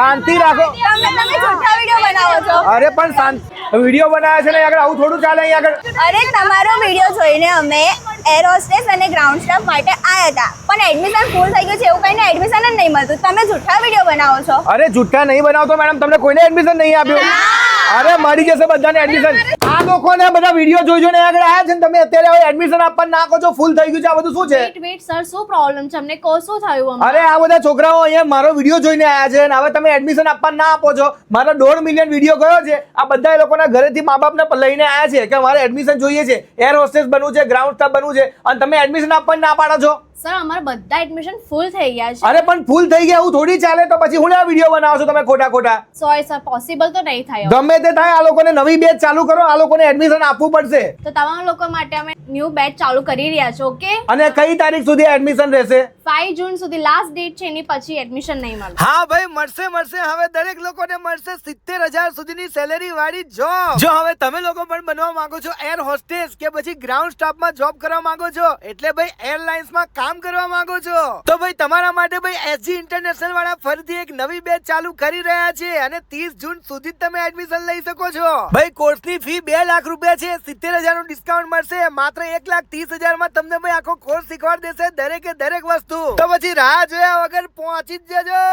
શાંતિ રાખો. તમે જૂઠા વિડિયો બનાવો છો. અરે પણ વિડીયો બનાવ્યા છે ને આગળ, આવું થોડું ચાલે અહીં આગળ. અરે તમારો વિડિયો જોઈને અમે એર હોસ્ટેસ અને ગ્રાઉન્ડ સ્ટાફ માટે આયા હતા, પણ એડમિશન ફૂલ થઈ ગયું છે એવું કહીને એડમિશન જ નહીં મળતું. તમે જૂઠા વિડિયો બનાવો છો. અરે જૂઠા નહીં બનાવતો મેડમ, તમને કોઈને એડમિશન નહીં આપ્યું? અરે મળી જશે બધાને એડમિશન. આ લોકોને બધા વિડીયો જોઈ ને આગળ આયા છે ને તમે અત્યારે હવે એડમિશન આપવા ના કહો છો, ફૂલ થઈ ગયું છે. આ બધું શું છે? વેટ સર, શું પ્રોબ્લેમ છે? અમને કહો શું થયું? અરે આ બધા છોકરાઓ અહીંયા મારો વિડીયો જોઈને આયા છે ને હવે તમે એડમિશન આપવા ના આપો છો. મારો 1.5 મિલિયન વિડીયો ગયો છે. આ બધા એ લોકોના ઘરેથી મા બાપને લઈને આયા છે કે મારે એડમિશન જોઈએ છે, એર હોસ્ટેસ બનવું છે, ગ્રાઉન્ડ સ્ટાફ બનવું છે, અને તમે એડમિશન આપવા ના પાડો છો. સર, અમારા બધા એડમિશન ફૂલ થઈ ગયા છે. અરે પણ ફૂલ થઈ ગયા એવું થોડી ચાલે. તો પછી હું આ વિડીયો બનાવો છો તમે ખોટા? સોરી સર, પોસિબલ તો નહીં થાય. ગમે તે થાય, આ લોકોને નવી બેચ ચાલુ કરો, આ લોકોને એડમિશન આપવું પડશે. તો તમામ લોકો માટે અમે ન્યૂ બેચ ચાલુ કરી રહ્યા છે. ઓકે, અને કઈ તારીખ સુધી એડમિશન રહેશે? 5 જૂન સુધી લાસ્ટ ડેટ છે, એની પછી એડમિશન નહીં મળે. હા ભાઈ, મળશે. હવે દરેક લોકોને મળશે 70,000 સુધીની સેલેરી વાળી જોબ. જો હવે તમે લોકો પણ બનવા માંગો છો એર હોસ્ટેસ કે પછી ગ્રાઉન્ડ સ્ટાફમાં જોબ કરવા માંગો છો, એટલે ભાઈ એરલાઇન્સમાં કામ કરવા માંગો છો, તો ભાઈ તમારા માટે ભાઈ એસજી ઇન્ટરનેશનલ વાળા ફરીથી એક નવી બેચ ચાલુ કરી રહ્યા છે અને 30 જૂન સુધી તમે એડમિશન લઈ શકો છો. ભાઈ કોર્સની ફી 2 લાખ રૂપિયા છે. 70,000 નું ડિસ્કાઉન્ટ મળશે. માત્ર 1,30,000 માં તમને ભાઈ આખો કોર્સ શીખવાડી દેશે, દરેકે દરેક વસ્તુ. તો પછી રાહ જોયા વગર પહોંચી જ જજો.